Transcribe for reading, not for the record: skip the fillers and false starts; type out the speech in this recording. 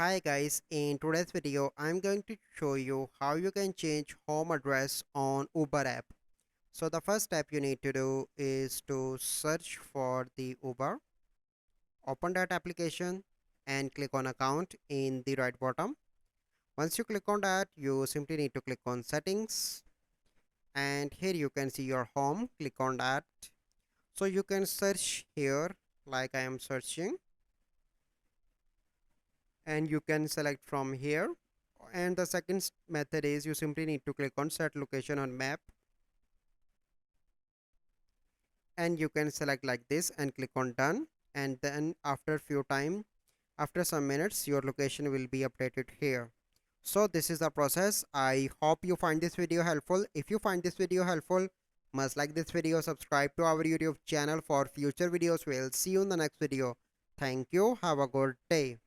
Hi guys, in today's video I'm going to show you how you can change home address on Uber app. So the first step you need to do is to search for the Uber. Open that application and click on account in the right bottom. Once you click on that, you simply need to click on settings, and here you can see your home. Click on that. So you can search here like I am searching, and you can select from here. And the second method is you simply need to click on set location on map, and you can select like this and click on done. And then after some minutes, your location will be updated here. So this is the process. I hope you find this video helpful. If you find this video helpful, must like this video, subscribe to our YouTube channel for future videos. We'll see you in the next video. Thank you. Have a good day.